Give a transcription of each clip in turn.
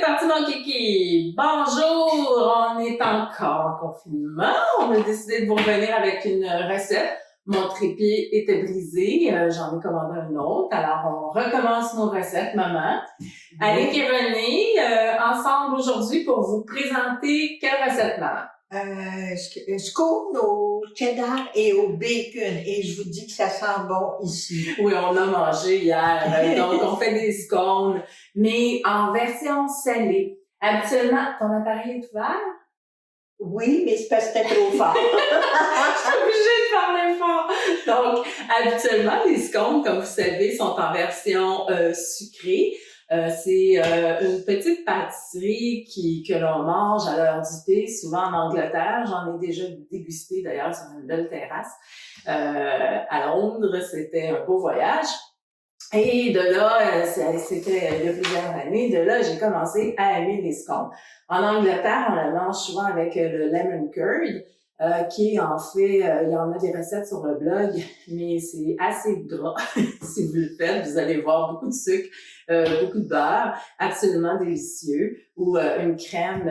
parti mon kiki! Bonjour! On est encore en confinement. On a décidé de vous revenir avec une recette. Mon trépied était brisé. J'en ai commandé un autre. Alors, on recommence nos recettes, maman. Annick et René, ensemble aujourd'hui pour vous présenter quelle recette, maman? Scone au cheddar et au bacon. Et je vous dis que ça sent bon ici. Oui, on a mangé hier. Donc, on fait des scones, mais en version salée. Habituellement, ton appareil est ouvert? Oui, mais c'est parce que c'était trop fort. Je suis obligée de parler fort. Donc, habituellement, les scones, comme vous savez, sont en version sucrée. C'est une petite pâtisserie que l'on mange à l'heure du thé, souvent en Angleterre. J'en ai déjà dégusté d'ailleurs sur une belle terrasse. À Londres, c'était un beau voyage. Et de là, c'était il y a plusieurs années, de là, j'ai commencé à aimer les scones. En Angleterre, on la mange souvent avec le lemon curd, qui est en fait, il y en a des recettes sur le blog, mais c'est assez gras. Si vous le faites, vous allez voir beaucoup de sucre, beaucoup de beurre, absolument délicieux, ou une crème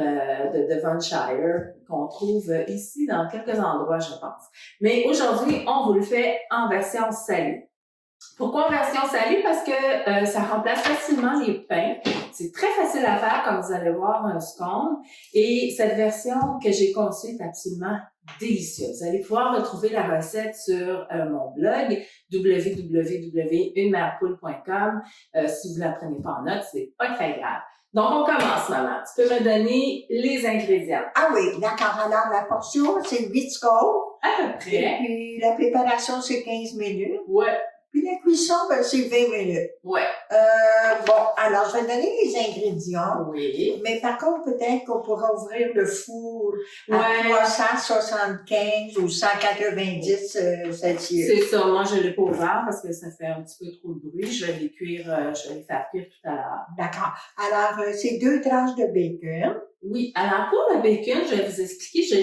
de Devonshire qu'on trouve ici dans quelques endroits, je pense. Mais aujourd'hui, on vous le fait en version salée. Pourquoi en version salée? Parce que ça remplace facilement les pains. C'est très facile à faire, comme vous allez voir, un scone. Et cette version que j'ai conçue est absolument délicieuse. Vous allez pouvoir retrouver la recette sur mon blog www.unemèrepoule.com. Si vous la prenez pas en note, c'est pas très grave. Donc, on commence, maman. Tu peux me donner les ingrédients? Ah oui, d'accord. Alors, la portion, c'est 8 scones. À peu près. Et puis, la préparation, c'est 15 minutes. Ouais. Puis la cuisson, ben, c'est 20 minutes. Ouais. Bon, alors, je vais donner les ingrédients. Oui. Mais par contre, peut-être qu'on pourra ouvrir le four à Ouais. 375 ou 190 Celsius. C'est ça. Moi, je l'ai pas ouvert parce que ça fait un petit peu trop de bruit. Je vais les cuire, je vais les faire cuire tout à l'heure. D'accord. Alors, c'est 2 tranches de bacon. Oui. Alors, pour le bacon, je vais vous expliquer, je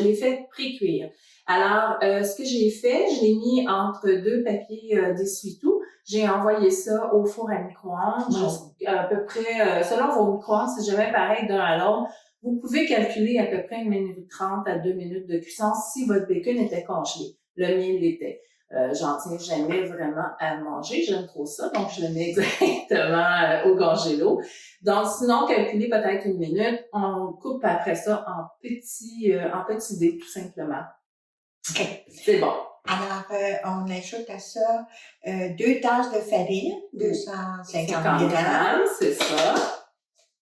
l'ai fait pré-cuire. Alors, ce que j'ai fait, je l'ai mis entre 2 papiers d'essuie-tout. J'ai envoyé ça au four à micro-ondes, à peu près, selon vos micro-ondes, c'est jamais pareil d'un à l'autre. Vous pouvez calculer à peu près 1 minute 30 à 2 minutes de cuisson si votre bacon était congelé. Le mien l'était. J'en tiens jamais vraiment à manger, j'aime trop ça, donc je le mets exactement au congélo. Donc, sinon, calculez peut-être 1 minute. On coupe après ça en petits dés, tout simplement. Okay. C'est bon. Alors, on ajoute à ça 2 tasses de farine, 250 grammes. C'est ça.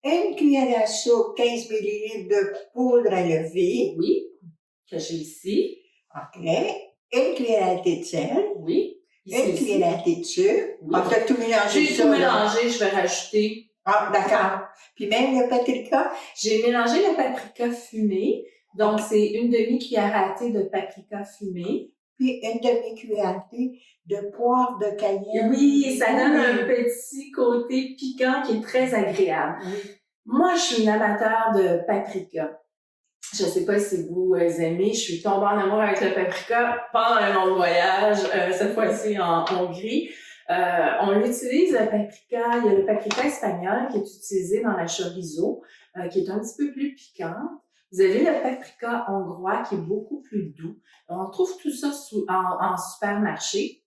Une cuillère à soupe, 15 millilitres de poudre à lever. Oui, que j'ai ici. OK. Une cuillère à thé de sel. Oui. Ici, une cuillère à thé de sucre. Oui. On a tout mélangé. J'ai tout mélangé, je vais rajouter. Ah, d'accord. Puis même le paprika? J'ai mélangé le paprika fumé. Donc, c'est une demi-cuillère à thé de paprika fumé. Puis une demi-cuillère à thé de poivre de cayenne. Oui, ça donne un petit côté piquant qui est très agréable. Oui. Moi, je suis une amateur de paprika. Je sais pas si vous aimez, je suis tombée en amour avec le paprika pendant un long voyage, cette fois-ci en Hongrie. On l'utilise, le paprika, il y a le paprika espagnol qui est utilisé dans la chorizo, qui est un petit peu plus piquant. Vous avez le paprika hongrois qui est beaucoup plus doux. On trouve tout ça en supermarché.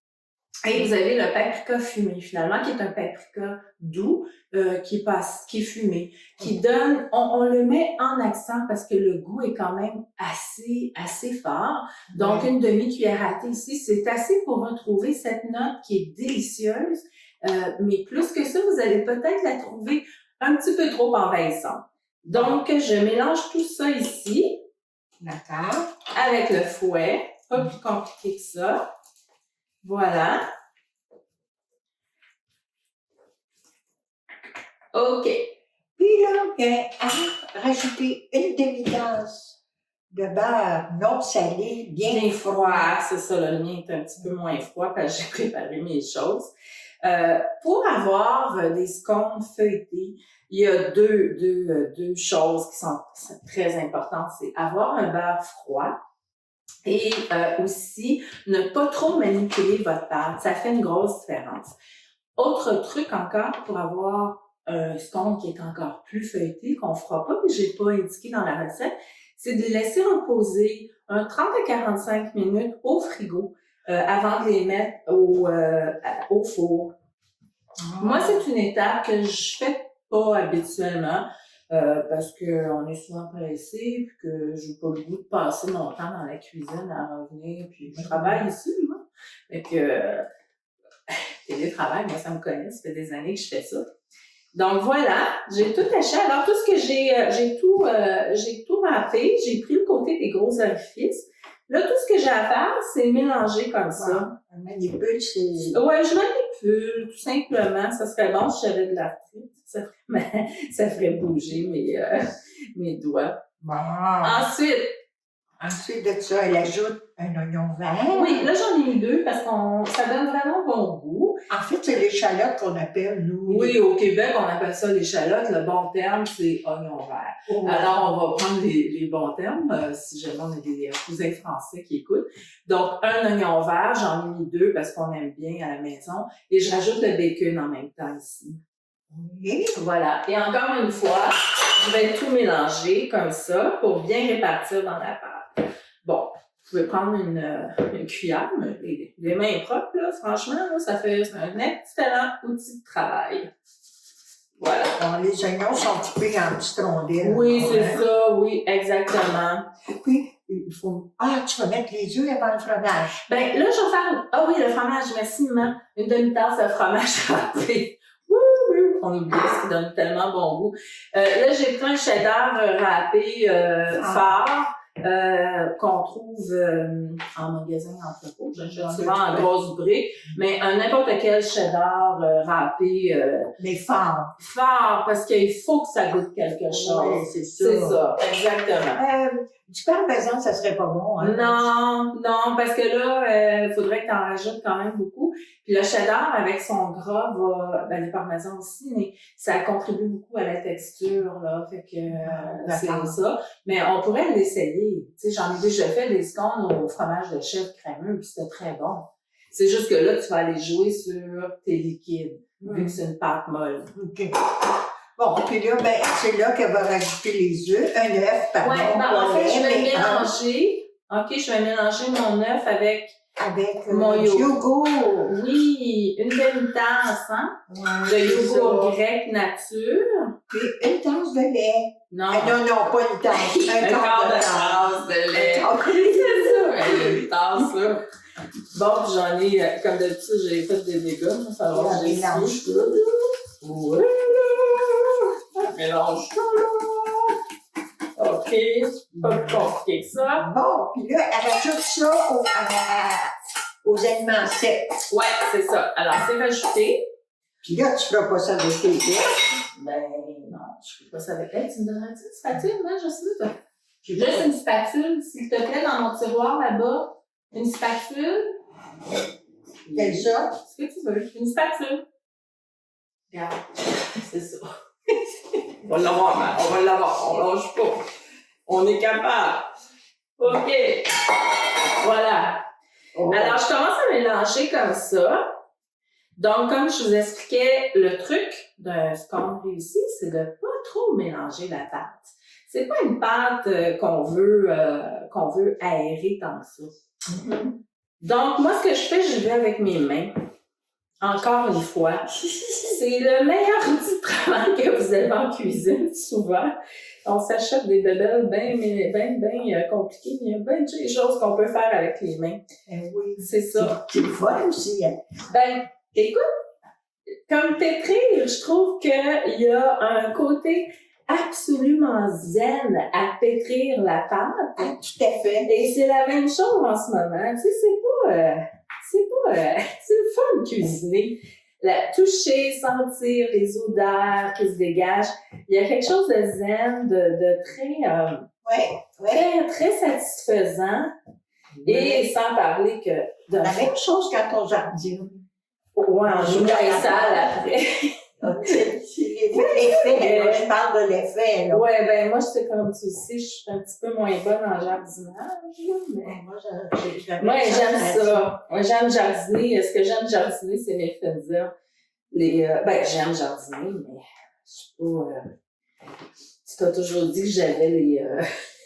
Et vous avez le paprika fumé, finalement, qui est un paprika doux, qui est fumé, qui donne, on le met en accent parce que le goût est quand même assez fort. Donc, une demi-cuillère à thé ici, c'est assez pour retrouver cette note qui est délicieuse. Mais plus que ça, vous allez peut-être la trouver un petit peu trop envahissante. Donc, je mélange tout ça ici. D'accord. Avec le fouet. Pas plus compliqué que ça. Voilà. OK. Puis là, bien, rajouter une demi-tasse de beurre non salé, bien froid. C'est ça, le mien est un petit peu moins froid parce que j'ai préparé mes choses. Pour avoir des scones feuilletés, il y a deux choses qui sont très importantes. C'est avoir un beurre froid et aussi ne pas trop manipuler votre pâte. Ça fait une grosse différence. Autre truc encore pour avoir un scone qui est encore plus feuilleté, qu'on fera pas, que j'ai pas indiqué dans la recette, c'est de les laisser reposer 30 à 45 minutes au frigo avant de les mettre au four. Moi, c'est une étape que je fais pas habituellement parce que on est souvent pressé puis que j'ai pas le goût de passer mon temps dans la cuisine à revenir. Puis je travaille ici, moi. Fait que télétravail, moi, ça me connaît. Ça fait des années que je fais ça. Donc voilà, j'ai tout acheté. Alors tout ce que j'ai tout râpé. J'ai pris le côté des gros orifices. Là, tout ce que j'ai à faire, c'est mélanger comme ça. On manipule, c'est... Ouais, je manipule, tout simplement. Ça serait bon si j'avais de l'arthrite. Ça ferait bouger mes doigts. Bon. Ensuite de ça, elle ajoute un oignon vert. Oui, là, j'en ai mis 2 parce que ça donne vraiment bon goût. En fait, c'est l'échalote qu'on appelle, nous. Oui, au Québec, on appelle ça l'échalote. Le bon terme, c'est oignon vert. Oh. Alors, on va prendre les bons termes, si jamais on a des cousins français qui écoutent. Donc, un oignon vert, j'en ai mis 2 parce qu'on aime bien à la maison. Et je rajoute le bacon en même temps ici. Oui. Voilà. Et encore une fois, je vais tout mélanger comme ça pour bien répartir dans la pâte. Bon, vous pouvez prendre une cuillère, mais les mains propres, là, franchement, là, c'est un excellent outil de travail. Voilà. Bon, les oignons sont coupés en petites rondelles. Oui, c'est ça, oui, exactement. Puis, il faut... Ah, tu vas mettre les œufs avant le fromage. Ben, là, je vais faire... Ah oui, le fromage, merci, maman. Une demi-tasse de fromage râpé. On oublie ce qui donne tellement bon goût. Là, j'ai pris un cheddar râpé fort qu'on trouve en magasin entrepôt. J'achète souvent en grosses briques, mais n'importe quel cheddar râpé Mais fort. fort, parce qu'il faut que ça goûte quelque chose. Oui, c'est ça. C'est ça, exactement. Du parmesan, ça serait pas bon, hein? Non, parce que là, il faudrait que tu en rajoutes quand même beaucoup. Puis le cheddar, avec son gras, le parmesan aussi, mais ça contribue beaucoup à la texture, là. Fait que c'est ça. Mais on pourrait l'essayer. Tu sais, j'en ai déjà fait des scones au fromage de chèvre crémeux, puis c'était très bon. C'est juste que là, tu vas aller jouer sur tes liquides, vu que c'est une pâte molle. OK. Bon, puis là, ben, c'est là qu'elle va rajouter les œufs. Un œuf, pardon. Ouais, en fait, je vais mélanger. OK, je vais mélanger mon œuf avec mon yogourt. Oui, une demi-tasse, hein? Ouais, de yogourt grec nature. Puis une tasse de lait. Non. Non, pas une tasse. Un quart de tasse de lait. C'est ça, une tasse, là. Bon, puis j'en ai, comme d'habitude, j'ai fait des dégâts. Il va falloir que je mélange tout. Oui. Mélange tout, là. OK. Pas plus compliqué que ça. Bon, puis là, elle rajoute ça aux aliments secs. Ouais, c'est ça. Alors, c'est rajouté. Puis là, tu feras pas ça avec tes œufs. Ben, non, je fais pas ça avec elle. Tu me donnerais-tu une spatule, moi, Jocelyne? Juste une spatule, s'il te plaît, dans mon tiroir, là-bas. Une spatule. Quelle ça? Ce que tu veux. Une spatule. Regarde. C'est ça. On va l'avoir, man. On va l'avoir. On lâche pas. On est capable. OK. Voilà. Oh. Alors, je commence à mélanger comme ça. Donc, comme je vous expliquais, le truc d'un scone réussi, c'est de pas trop mélanger la pâte. C'est pas une pâte qu'on veut aérer tant que ça. Mm-hmm. Donc, moi, ce que je fais, je vais avec mes mains. Encore une fois, c'est le meilleur outil de travail que vous avez en cuisine, souvent. On s'achète des bébelles bien compliquées, mais il y a bien des choses qu'on peut faire avec les mains. Oui. C'est ça. C'est le fun aussi. Hein? Ben, écoute, comme pétrir, je trouve qu'il y a un côté absolument zen à pétrir la pâte. Ah, tout à fait. Et c'est la même chose en ce moment. Tu sais, c'est le fun de cuisiner. Toucher, sentir les odeurs qui se dégagent. Il y a quelque chose de zen, de très, très satisfaisant. Et sans parler que la même chose quand on jardine. Ouais, on joue dans les salles après. L'effet, là, je parle de l'effet, là. Ouais, ben, moi, c'est comme tu sais, je suis un petit peu moins bonne en jardinage, mais. Moi, j'aime ça. Moi, j'aime jardiner. Ce que j'aime jardiner, c'est mes faiseurs. J'aime jardiner, mais suis pas... tu t'as toujours dit que j'avais les...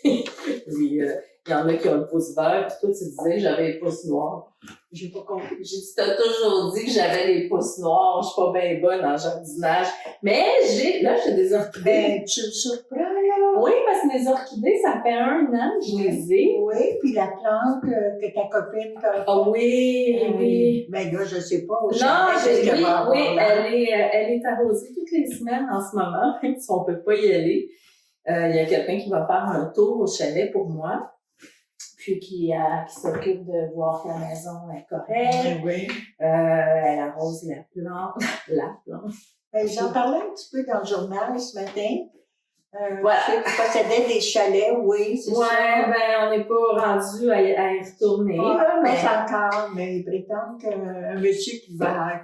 il y en a qui ont le pouce vert, puis toi, tu disais que j'avais les pouces noirs. J'ai pas compris. J'ai dit, t'as toujours dit que j'avais les pouces noirs, je suis pas bien bonne en jardinage. Mais j'ai des orchidées. Ben, tu me surprends, là. Oui, parce que mes orchidées, ça fait 1 an que je les ai. Oui, puis la plante que ta copine t'a... Ah oui, oui. Ben là, je sais pas. Non, qu'est-ce qu'elle va avoir, oui, là. elle est arrosée toutes les semaines en ce moment, même si on peut pas y aller. Il y a quelqu'un qui va faire un tour au chalet pour moi, puis qui s'occupe de voir que la maison est correcte. Oui. Elle arrose la plante. La plante. Ben, j'en parlais un petit peu dans le journal ce matin. Voilà. Tu possédais des chalets, oui, c'est ça. Ouais, ben, on n'est pas rendu à y retourner. Mais encore, mais ils prétendent qu'un monsieur qui a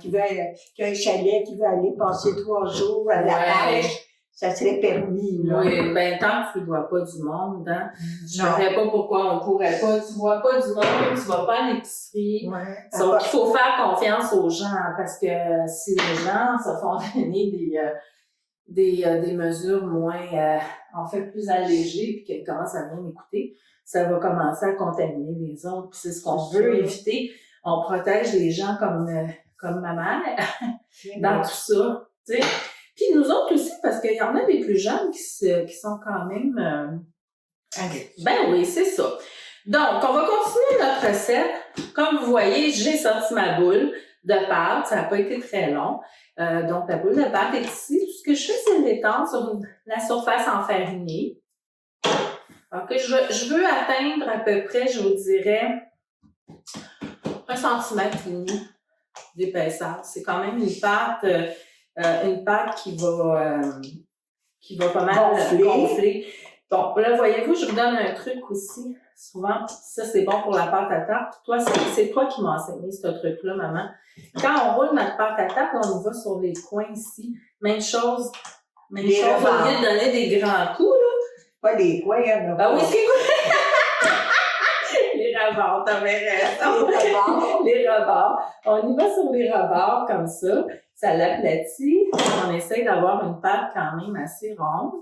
un chalet, qui veut aller passer 3 jours à la pêche, ça serait permis, là. Oui, ben, tant que tu ne vois pas du monde, hein. Je ne Non. verrais pas pourquoi on pourrait pas. Tu vois pas du monde, tu vas pas à l'épicerie. Ouais. Donc, il faut faire confiance aux gens, parce que si les gens se font donner des mesures moins, en fait, plus allégées, puis qu'elles commencent à bien écouter, ça va commencer à contaminer les autres. Puis c'est ce qu'on veut éviter. On protège les gens comme ma mère dans tout ça, tu sais. Puis nous autres aussi, parce qu'il y en a des plus jeunes qui sont quand même... Ben oui, c'est ça. Donc, on va continuer notre recette. Comme vous voyez, j'ai sorti ma boule de pâte. Ça n'a pas été très long. Donc, la boule de pâte est ici. Tout ce que je fais, c'est l'étendre sur la surface enfarinée. Alors que je veux atteindre à peu près, je vous dirais, 1,5 cm d'épaisseur. C'est quand même une pâte qui va pas mal gonfler. Bon, là, voyez-vous, je vous donne un truc aussi. Souvent, ça, c'est bon pour la pâte à tarte. Toi, c'est toi qui m'as enseigné ce truc-là, maman. Quand on roule notre pâte à tarte, on y va sur les coins ici. Même chose, au lieu de donner des grands coups, là. Pas les coins, il y en a pas. Ah oui, c'est quoi? Les rebords, t'avais raison. Les rebords. On y va sur les rebords comme ça. Ça l'aplatit. On essaye d'avoir une pâte quand même assez ronde.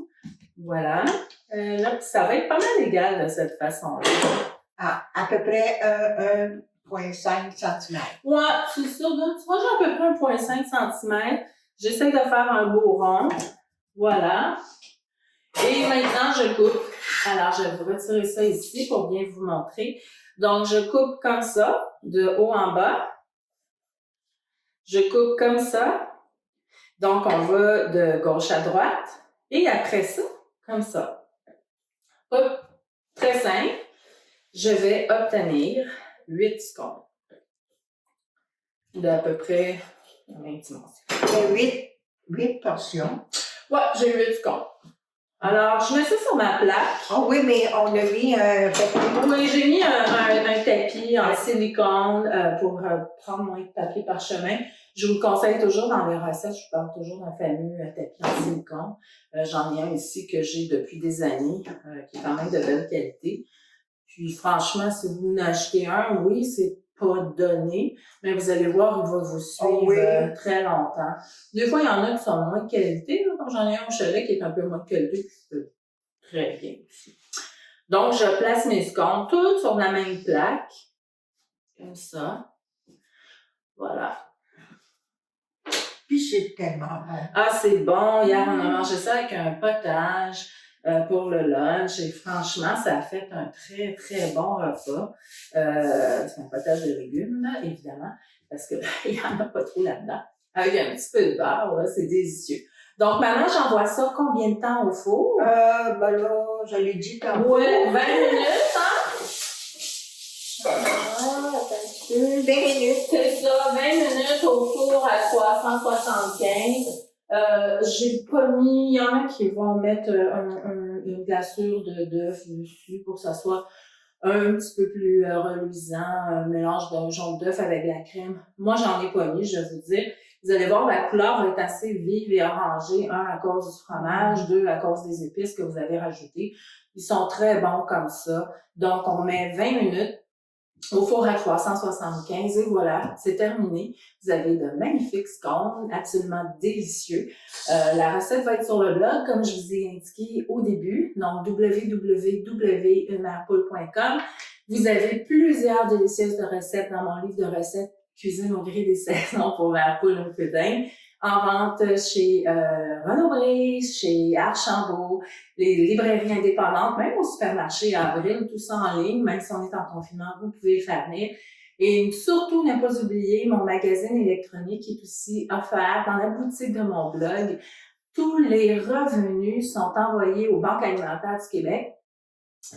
Voilà. Là, ça va être pas mal égal de cette façon-là. À peu près 1,5 cm. Ouais, c'est sûr. Là, tu vois, j'ai à peu près 1,5 cm. J'essaie de faire un beau rond. Voilà. Et maintenant, je coupe. Alors, je vais vous retirer ça ici pour bien vous montrer. Donc, je coupe comme ça, de haut en bas. Je coupe comme ça. Donc, on va de gauche à droite. Et après ça, comme ça. Hop, très simple. Je vais obtenir 8 scones. D'à peu près la même dimension. 8 portions. Ouais, j'ai 8 scones. Alors, je mets ça sur ma plaque. Oh oui, mais on a mis un papier. Oui, j'ai mis un tapis en silicone pour prendre moins de papier parchemin. Je vous le conseille toujours dans les recettes. Je parle toujours d'un fameux tapis en silicone. J'en ai un ici que j'ai depuis des années, qui est quand même de belle qualité. Puis franchement, si vous en achetez un, oui, c'est pas donné, mais vous allez voir, il va vous suivre très longtemps. Des fois, il y en a qui sont moins de qualité, là, comme j'en ai un au chalet qui est un peu moins de qualité, puis c'est très bien aussi. Donc, je place mes scones toutes sur la même plaque, comme ça. Voilà. Puis c'est tellement bon. Ah, c'est bon. Hier, on a mangé ça avec un potage pour le lunch et franchement, ça a fait un très, très bon repas. C'est un potage de légumes, là, évidemment, parce que il n'y en a pas trop là-dedans. Avec un petit peu de beurre, là, c'est délicieux. Donc, maintenant, j'envoie ça combien de temps au four? Ben là, je l'ai dit tantôt. Ouais, 20 minutes, hein? Attends un peu. 20 minutes. C'est ça, 20 minutes au four à 375. J'ai pas mis, il y en a qui vont mettre une glaçure d'œuf dessus pour que ça soit un petit peu plus reluisant, un mélange de jaune d'œuf avec de la crème. Moi, j'en ai pas mis, je vais vous dire. Vous allez voir, la couleur va être assez vive et orangée, à cause du fromage, 2 à cause des épices que vous avez rajoutées. Ils sont très bons comme ça. Donc, on met 20 minutes. au four à 375 et voilà, c'est terminé. Vous avez de magnifiques scones, absolument délicieux. La recette va être sur le blog, comme je vous ai indiqué au début, donc www.unemerpoule.com. Vous avez plusieurs délicieuses de recettes dans mon livre de recettes Cuisine au gré des saisons pour Mère Poule ou Pudding, en vente chez Renaud Bré, chez Archambault, les librairies indépendantes, même au supermarché Avril, tout ça en ligne, même si on est en confinement, vous pouvez le faire venir. Et surtout, ne pas oublier mon magazine électronique qui est aussi offert dans la boutique de mon blog. Tous les revenus sont envoyés aux banques alimentaires du Québec.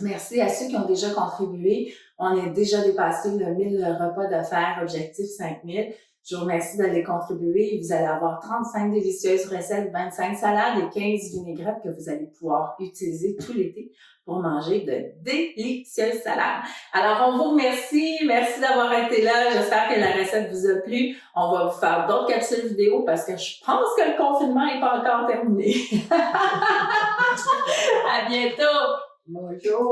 Merci à ceux qui ont déjà contribué. On est déjà dépassé le 1000 repas d'affaires, objectif 5000. Je vous remercie d'aller contribuer. Vous allez avoir 35 délicieuses recettes, 25 salades et 15 vinaigrettes que vous allez pouvoir utiliser tout l'été pour manger de délicieuses salades. Alors, on vous remercie. Merci d'avoir été là. J'espère que la recette vous a plu. On va vous faire d'autres capsules vidéo parce que je pense que le confinement n'est pas encore terminé. À bientôt! Bonjour.